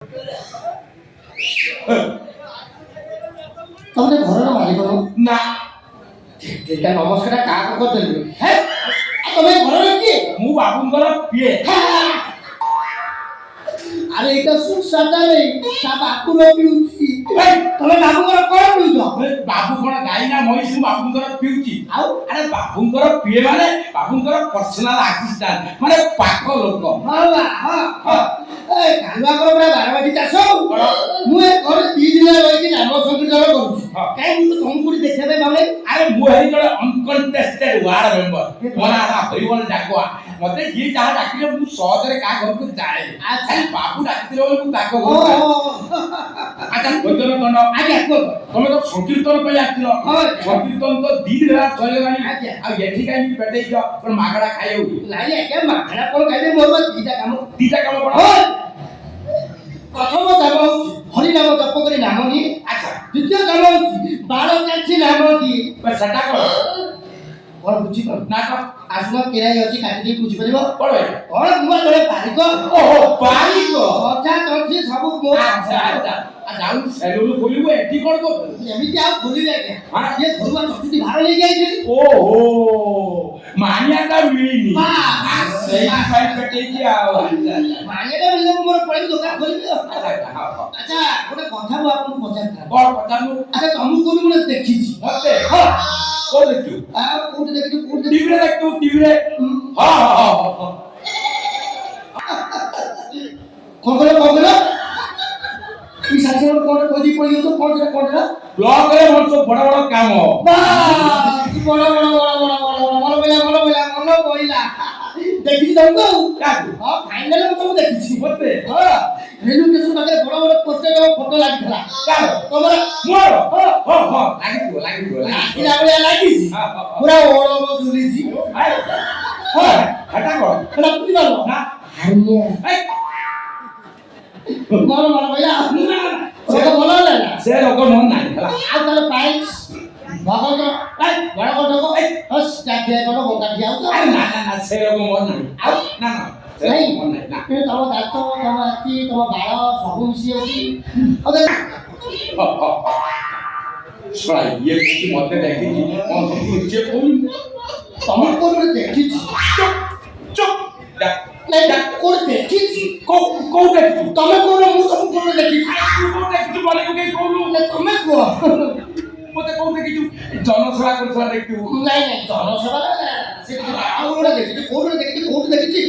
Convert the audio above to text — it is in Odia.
ତମେ ଘରର ମାଲିକ ନା ଏଇଟା ନମସ୍କାର କାହାକୁ କରିଦେଲି ହେ ତମେ ଘରର କିଏ? ମୁଁ ବାବୁଙ୍କର ପିଏ। ଆରେ ଏଇଟା ସୁସାଟା ନେଇ ତା ବାପୁର ପିଉଛି ତମେ ବାବୁଙ୍କର କଣ ପିଉଛ? ବାବୁ କଣ ଗାଈ ନା ମହିଷି ମୁଁ ବାବୁଙ୍କର ପିଉଛି। ଆଉ ଆରେ ବାବୁଙ୍କର ପିଏ ମାନେ ବାବୁଙ୍କର ପର୍ସନାଲ ଆସିଷ୍ଟାଣ୍ଟ ମାନେ ପାଖ ଲୋକ। କାଲୁଆଙ୍କର ପୁରା ବାରବାଟୀ ଚାଷ ମୁଁ ଏ ଘରେ 3 ଦିନ ରହିକି ନାମ ସଂକୀର୍ତ୍ତନ କରୁଛି କାହିଁ ମୁଁ ତ ତମକୁ ଦେଖିବା ପାଇଁ ଭାବେ ଆରେ ମୁଁ ହେଇ ଜଣେ ଅନକଣ୍ଟେଷ୍ଟେଡ ୱାର୍ଡ ମେମ୍ବର ମୋ ନାଁ ହେଲା ହରିବଲ ଡାକୁଆ ମତେ ଯିଏ ଯାହା ଡାକିଲେ ମୁଁ ସହଜରେ କାହା ଘରକୁ ଯାଏ। ଆଚ୍ଛା ବାବୁ ଡାକିଥିଲେ ବୋଲି ମୁଁ ତାଙ୍କ ଘରକୁ ଯାଏ। ଆଚ୍ଛା ବୈଦ୍ୟନାଥ ଦଣ୍ଡ ଆଜ୍ଞା କୁହ ତମେ ତ ସଂକୀର୍ତ୍ତନ ପାଇଁ ଆସିଥିଲ ସଂକୀର୍ତ୍ତନ ତ 2 ଦିନ ହେଲା ସରିଗଲାଣି ଆଉ ଏଠି କାହିଁକି ପେଟେଇଛ କଣ ମାଗଣା ଖାଇବାକୁ? ନାଇଁ ଆଜ୍ଞା ମାଗଣା କଣ ଖାଇବେ ମୋର ଦିଟା କାମ କଣ? ପ୍ରଥମ କାମ ହଉଛି ହରି ନାମ ଜପ କରି ନାମ ନିଏ। ଆଚ୍ଛା ଦ୍ୱିତୀୟ କାମ ହଉଛି ବାଳ କାଛି ନାମ ଦିଏ। ସେଟା କଣ? କଣ ବୁଝିପାରୁ ନା କଣ ଆସୁନ କେରାଇ ଅଛି କାଟି ଦେଇ ବୁଝିପାରିବ କଣ କଣ ମୁଁ ଜଣେ ବାରିକ ଓହୋ ବାରିକ ଅଜା ଚଞ୍ଚି ସବୁ ମୋ ଆଚ୍ଛା ଆଚ୍ଛା ଯାଉ ସେଲୁନ ଖୋଲିବୁ ଏଠି କଣ କରୁଛୁ? ଏମିତି ଆଉ ଖୋଲିବି ଆଜ୍ଞା ଇଏ ଘରୁଆ ଚତୁର୍ଥୀ ଭାର ନେଇକି ଆଇଥିଲି। ଓହୋ ମାନିଆଟା ମିଳିନି ସେଇଥିପାଇଁ ପେଟେଇଛି ଆଉ ମାନିଆଟା ମିଳିଲେ ମୁଁ ମୋର ପଳେଇବି ଦୋକାନ ଖୋଲିବି। ଆଚ୍ଛା ଗୋଟେ କଥା ମୁଁ ଆପଣଙ୍କୁ ପଚାରିଥାନ୍ତି। କଣ ପଚାରୁନୁ? ଆଚ୍ଛା ତମକୁ କୋଉଠି ଗୋଟେ ଦେଖିଛି ମତେ ହଁ କୋଉ ଦେଖିଛୁ? ଆଉ କୋଉଠି ଦେଖିଛୁ କୋଉଠି ଟିଭିରେ ଦେଖିଛୁ ଟିଭିରେ ହଁ ହଁ ହଁ କଣ କହିଲ ଇ ସାଙ୍ଗେ କଣ କହିକି ପଳେଇ ଯାଉଛ କଣ ସେଟା କଣ ସେଟା ବ୍ଲକରେ ମୋର ସବୁ ବଡ ବଡ କାମ ବଡ ପଇଲା ଦେଖିଛି ତମକୁ କାହାକୁ? ହଁ ଫାଇନାଲ ମୁଁ ତମକୁ ଦେଖିଛି ମତେ ହଁ ରେଲୱେ ଷ୍ଟେସନ ପାଖରେ ବଡ ବଡ ପୋଷ୍ଟର ଫଟୋ ଲାଗିଥିଲା କାହାର? ତମର ମୋର ହଁ ହଁ ଲାଗିଥିବ ଲାଗିଲା ଭଳିଆ ଲାଗିଛି ପୁରା ଓଳମ ଝୁଲିଛି ହଁ ହେଟା କଣ? ସେଟା ବୁଝିପାରିଲ ନା ମୋର ମନ ପଇଲା ରୋଗ ଭଲ ହେଲା ନା ସେ ରୋଗ ମୋର ନାହିଁ ହେଲା ଆଉ ତାହେଲେ ପ୍ରାଇସ୍ ଭଗତ ବଡ ବଡ ଷ୍ଟାଡିଆ କଣ ବୋକାଠି ଆଉ ଆରେ ନା ସେ ରୋଗ ମୋର ନାହିଁ ଆଉ ନା ସେ ରୋଗ ମୋର ନାହିଁ ନା ତମ ଦାନ୍ତ ତମ ଆଖି ତମ ବାଳ ସବୁ ମିଶି ଯାଉଛି ଶୁଣା ଇଏ କହୁଛି ମତେ ଦେଖିଛି କଣ ନିଜେ କହୁନି ତମେ କୋଉଠି ଦେଖିଛି ଚୁପ୍ କୋଉଠି ଦେଖିଛି କୋଉ ଦେଖିଛୁ ତମେ କହୁନ ମୁଁ ତମକୁ କୋଉଠି ଦେଖିଛି ତୁ କୋଉ ଦେଖିଛୁ ବলে ପକେଇ କହୁନୁ ତମେ କୁହ ମତେ କୋଉ ଦେଖିଛୁ ଜନସେବା କରୁଥିବା ଦେଖିବୁ ନାଇଁ ଜନସେବା ଆଉ ଗୋଟେ ଦେଖିଛି କୋଉଠି ଦେଖିଛି